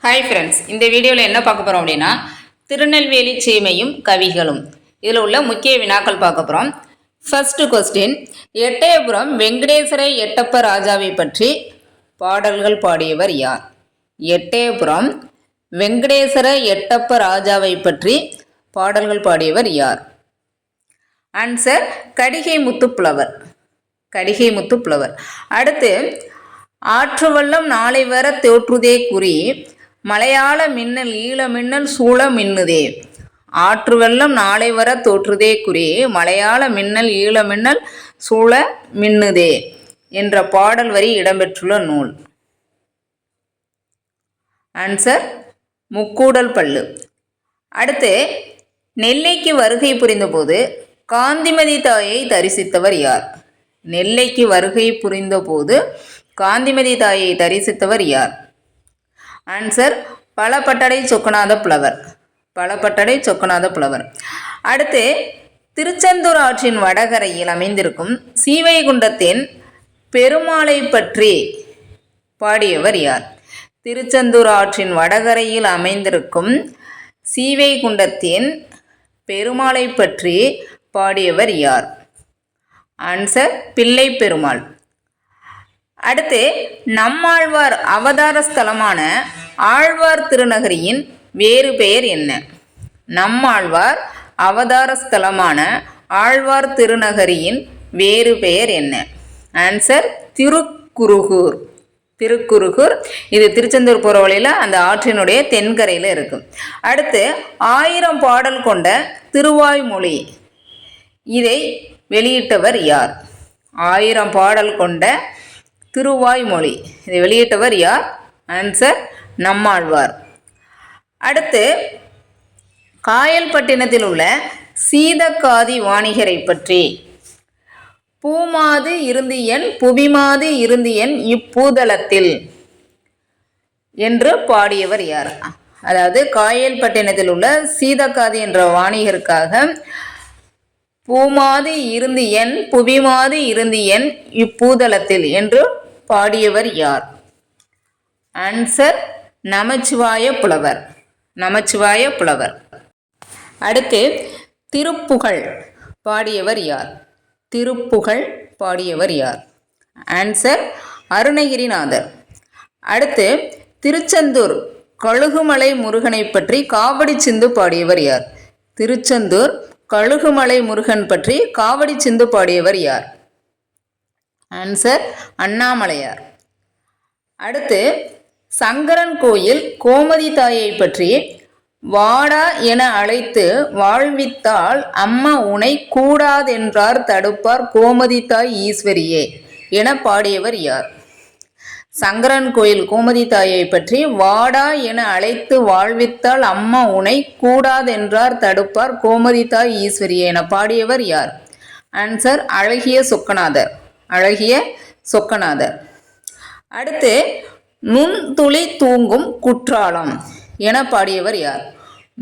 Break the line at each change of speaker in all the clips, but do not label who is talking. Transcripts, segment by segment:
Hi friends, இந்த வீடியோவில் என்ன பார்க்க போகிறோம் அப்படின்னா திருநெல்வேலி சீமையும் கவிகளும் இதில் உள்ள முக்கிய வினாக்கள் பார்க்க போகிறோம். ஃபர்ஸ்ட் கொஸ்டின், எட்டயபுரம் வெங்கடேசர எட்டப்ப ராஜாவை பற்றி பாடல்கள் பாடியவர் யார்? எட்டயபுரம் வெங்கடேசர எட்டப்ப ராஜாவை பற்றி பாடல்கள் பாடியவர் யார்? ஆன்சர் கடிகை முத்துப்புலவர். கடிகை முத்துப்புலவர். அடுத்து, ஆற்று வெள்ளம் நாளை வர தோற்றுதே குறி மலையாள மின்னல் ஈழ மின்னல் சூழ மின்னுதே. ஆற்று வெள்ளம் நாளை வர தோற்றுதே குறி மலையாள மின்னல் ஈழ மின்னல் சூழ மின்னுதே என்ற பாடல் வரி இடம்பெற்றுள்ள நூல். ஆன்சர் முக்கூடல் பள்ளு. அடுத்து, நெல்லைக்கு வருகை புரிந்தபோது காந்திமதி தாயை தரிசித்தவர் யார்? நெல்லைக்கு வருகை புரிந்தபோது காந்திமதி தாயை தரிசித்தவர் யார்? ஆன்சர் பலபட்டடை சொக்கநாத புலவர். பலபட்டடை சொக்கநாத புலவர். அடுத்து, திருச்செந்தூர் ஆற்றின் வடகரையில் அமைந்திருக்கும் சீவைகுண்டத்தின் பெருமாளை பற்றி பாடியவர் யார்? திருச்செந்தூர் ஆற்றின் வடகரையில் அமைந்திருக்கும் சீவைகுண்டத்தின் பெருமாளை பற்றி பாடியவர் யார்? ஆன்சர் பிள்ளை பெருமாள். அடுத்து, நம்மாழ்வார் அவதார ஸ்தலமான ஆழ்வார் திருநகரியின் வேறு பெயர் என்ன? நம்மாழ்வார் அவதார ஸ்தலமான ஆழ்வார் திருநகரியின் வேறு பெயர் என்ன? ஆன்சர் திருக்குருகூர். திருக்குருகூர். இது திருச்செந்தூர் போகிற வழியில் அந்த ஆற்றினுடைய தென்கரையில் இருக்கும். அடுத்து, 1000 பாடல் கொண்ட திருவாய்மொழி இதை வெளியிட்டவர் யார்? 1000 பாடல் கொண்ட திருவாய்மொழி இதை வெளியிட்டவர் யார்? ஆன்சர் நம்மாழ்வார். அடுத்து, காயல்பட்டினத்தில் உள்ள சீதக்காதி வாணிகரை பற்றி பூமாது இருந்தியன் புவிமாது இருந்தியன் இப்பூதளத்தில் என்று பாடியவர் யார்? அதாவது காயல்பட்டினத்தில் உள்ள சீதக்காதி என்ற வாணிகருக்காக பூமாது இருந்தியன் புவிமாது இருந்தியன் இப்பூதளத்தில் என்று பாடியவர் யார்? ஆன்சர் நமச்சிவாய புலவர். நமச்சிவாய புலவர். அடுத்து, திருப்புகழ் பாடியவர் யார்? திருப்புகழ் பாடியவர் யார்? ஆன்சர் அருணகிரிநாதர். அடுத்து, திருச்செந்தூர் கழுகுமலை முருகனை பற்றி காவடி சிந்து பாடியவர் யார்? திருச்செந்தூர் கழுகுமலை முருகன் பற்றி காவடி சிந்து பாடியவர் யார்? ஆன்சர் அண்ணாமலையார். அடுத்து, சங்கரன் கோயில் கோமதி தாயை பற்றி வாடா என அழைத்து வாழ்வித்தால் அம்மா உனை கூடாதென்றார் தடுப்பார் கோமதி தாய் ஈஸ்வரியே என பாடியவர் யார்? சங்கரன் கோயில் கோமதி தாயை பற்றி வாடா என அழைத்து வாழ்வித்தால் அம்மா உனை கூடாதென்றார் தடுப்பார் கோமதி தாய் ஈஸ்வரியே என பாடியவர் யார்? ஆன்சர் அழகிய சொக்கநாதர். அழகிய சொக்கநாதர். அடுத்து, நுண்துளி தூங்கும் குற்றாலம் என பாடியவர் யார்?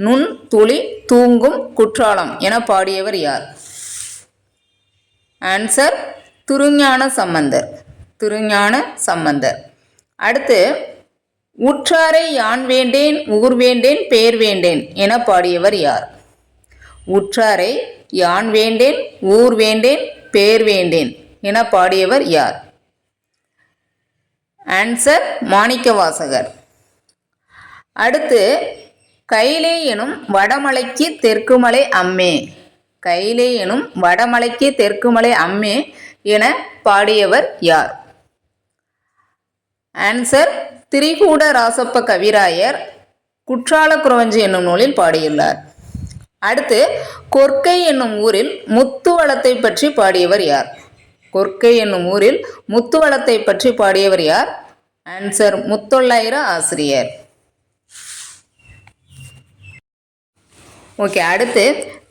நுண்துளி தூங்கும் குற்றாலம் என பாடியவர் யார்? ஆன்சர் திருஞான சம்பந்தர். திருஞான சம்பந்தர். அடுத்து, உற்றாரை யான் வேண்டேன் ஊர் வேண்டேன் பேர் வேண்டேன் என பாடியவர் யார்? உற்றாரை யான் வேண்டேன் ஊர் வேண்டேன் பேர் வேண்டேன் என பாடியவர் யார்? ஆன்சர் மாணிக்கவாசகர். அடுத்து, கைலே எனும் வடமலைக்கு தெற்குமலை அம்மே. கைலே எனும் வடமலைக்கு தெற்குமலை அம்மே என பாடியவர் யார்? ஆன்சர் திரிகூட ராசப்ப கவிராயர் குற்றால குறவஞ்சி என்னும் நூலில் பாடியுள்ளார். அடுத்து, கொற்கை என்னும் ஊரில் முத்துவளத்தை பற்றி பாடியவர் யார்? கொற்கை என்னும் ஊரில் முத்துவளத்தை பற்றி பாடியவர் யார்? ஆன்சர் முத்தொள்ளாயிர ஆசிரியர். ஓகே. அடுத்து,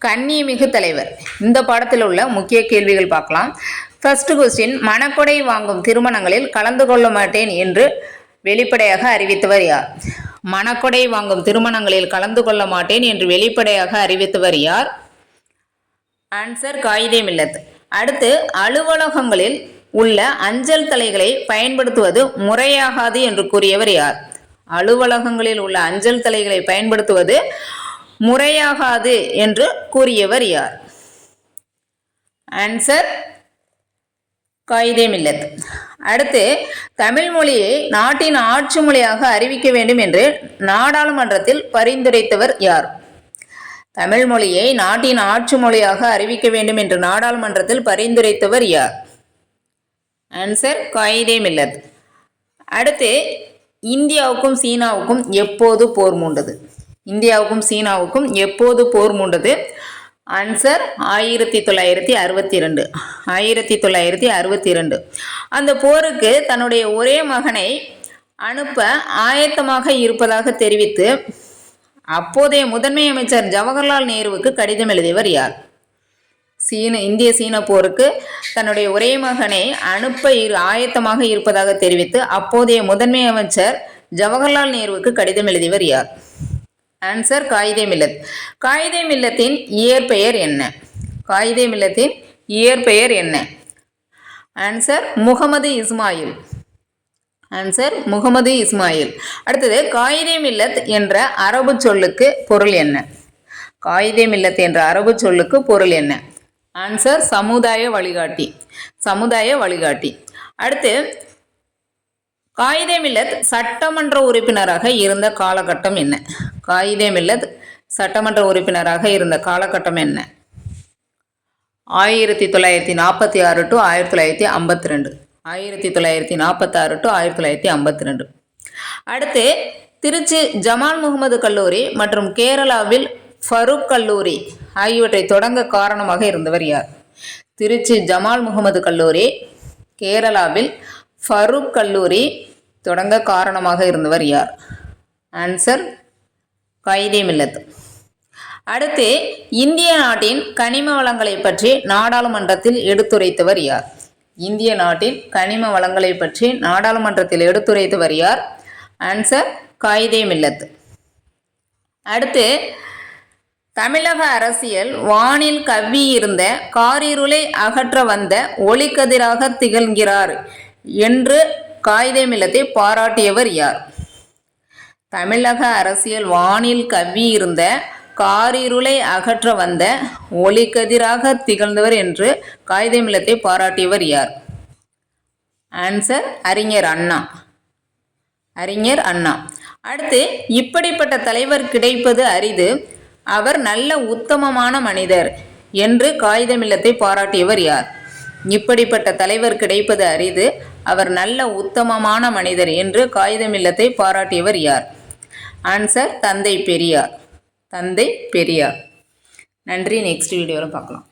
கன்னிமிகு தலைவர். இந்த பாடத்தில் உள்ள முக்கிய கேள்விகள் பார்க்கலாம். ஃபர்ஸ்ட் கொஸ்டின், மணக்கொடை வாங்கும் திருமணங்களில் கலந்து கொள்ள மாட்டேன் என்று வெளிப்படையாக அறிவித்தவர் யார்? மணக்கொடை வாங்கும் திருமணங்களில் கலந்து கொள்ள மாட்டேன் என்று வெளிப்படையாக அறிவித்தவர் யார்? ஆன்சர் காயிதே மில்லத். அடுத்து, அலுவலகங்களில் உள்ள அஞ்சல் தலைகளை பயன்படுத்துவது முறையாகாது என்று கூறியவர் யார்? அலுவலகங்களில் உள்ள அஞ்சல் தலைகளை பயன்படுத்துவது முறையாகாது என்று கூறியவர் யார்? ஆன்சர் காயிதே மில்லத். அடுத்து, தமிழ் மொழியை நாட்டின் ஆட்சி மொழியாக அறிவிக்க வேண்டும் என்று நாடாளுமன்றத்தில் பரிந்துரைத்தவர் யார்? தமிழ் மொழியை நாட்டின் ஆட்சி மொழியாக அறிவிக்க வேண்டும் என்று நாடாளுமன்றத்தில் பரிந்துரைத்தவர் யார்? ஆன்சர் காயிதே மில்லத். அடுத்து, இந்தியாவுக்கும் சீனாவுக்கும் எப்போது போர் மூண்டது? இந்தியாவுக்கும் சீனாவுக்கும் எப்போது போர் மூண்டது? ஆன்சர் 1962. 1962. அந்த போருக்கு தன்னுடைய ஒரே மகனை அனுப்ப ஆயத்தமாக இருப்பதாக தெரிவித்து அப்போதைய முதன்மை அமைச்சர் ஜவஹர்லால் நேருவுக்கு கடிதம் எழுதியவர் யார்? இந்திய சீன போருக்கு தன்னுடைய ஒரே மகனை அனுப்ப ஆயத்தமாக இருப்பதாக தெரிவித்து அப்போதைய முதன்மை அமைச்சர் ஜவஹர்லால் நேருவுக்கு கடிதம் எழுதியவர் யார்? ஆன்சர் காயிதே மில்லத். காயிதே மில்லத்தின் இயற்பெயர் என்ன? காயிதே மில்லத்தின் இயற்பெயர் என்ன? ஆன்சர் முகமது இஸ்மாயில். ஆன்சர் முகமது இஸ்மாயில். அடுத்தது, காயிதே மில்லத் என்ற அரபு சொல்லுக்கு பொருள் என்ன? காயிதே மில்லத் என்ற அரபு சொல்லுக்கு பொருள் என்ன? ஆன்சர் சமுதாய வழிகாட்டி. சமுதாய வழிகாட்டி. அடுத்து, காயிதே மில்லத் சட்டமன்ற உறுப்பினராக இருந்த காலகட்டம் என்ன? காயிதே மில்லத் சட்டமன்ற உறுப்பினராக இருந்த காலகட்டம் என்ன? 1946 to 1952. 1946 to 1952. அடுத்து, திருச்சி ஜமால் முகமது கல்லூரி மற்றும் கேரளாவில் ஃபரூக் கல்லூரி ஆகியவற்றை தொடங்க காரணமாக இருந்தவர் யார்? திருச்சி ஜமால் முகமது கல்லூரி, கேரளாவில் ஃபரூக் கல்லூரி தொடங்க காரணமாக இருந்தவர் யார்? ஆன்சர் காயிதே மில்லத். அடுத்து, இந்திய நாட்டின் கனிம வளங்களை பற்றி நாடாளுமன்றத்தில் எடுத்துரைத்தவர் யார்? இந்திய நாட்டின் கனிம வளங்களை பற்றி நாடாளுமன்றத்தில் எடுத்துரைத்தவர் யார்? ஆன்சர் காயிதே மில்லத். அடுத்து, தமிழக அரசியல் வானில் கவ்வியிருந்த காரிருளை அகற்ற வந்த ஒளிக்கதிராக திகழ்கிறார் என்று காயிதே மில்லத்தை பாராட்டியவர் யார்? தமிழக அரசியல் வானில் கவ்வியிருந்த காரிருளை அகற்ற வந்த ஒளிக்கதிராக திகழ்ந்தவர் என்று காயிதே மில்லத்தை பாராட்டியவர் யார்? ஆன்சர் அறிஞர் அண்ணா. அறிஞர் அண்ணா. அடுத்து, இப்படிப்பட்ட தலைவர் கிடைப்பது அரிது, அவர் நல்ல உத்தமமான மனிதர் என்று காயிதே மில்லத்தை பாராட்டியவர் யார்? இப்படிப்பட்ட தலைவர் கிடைப்பது அரிது, அவர் நல்ல உத்தமமான மனிதர் என்று காயிதே மில்லத்தை பாராட்டியவர் யார்? ஆன்சர் தந்தை பெரியார். தந்தை பெரியார். நன்றி. நெக்ஸ்ட் வீடியோவில் பார்க்கலாம்.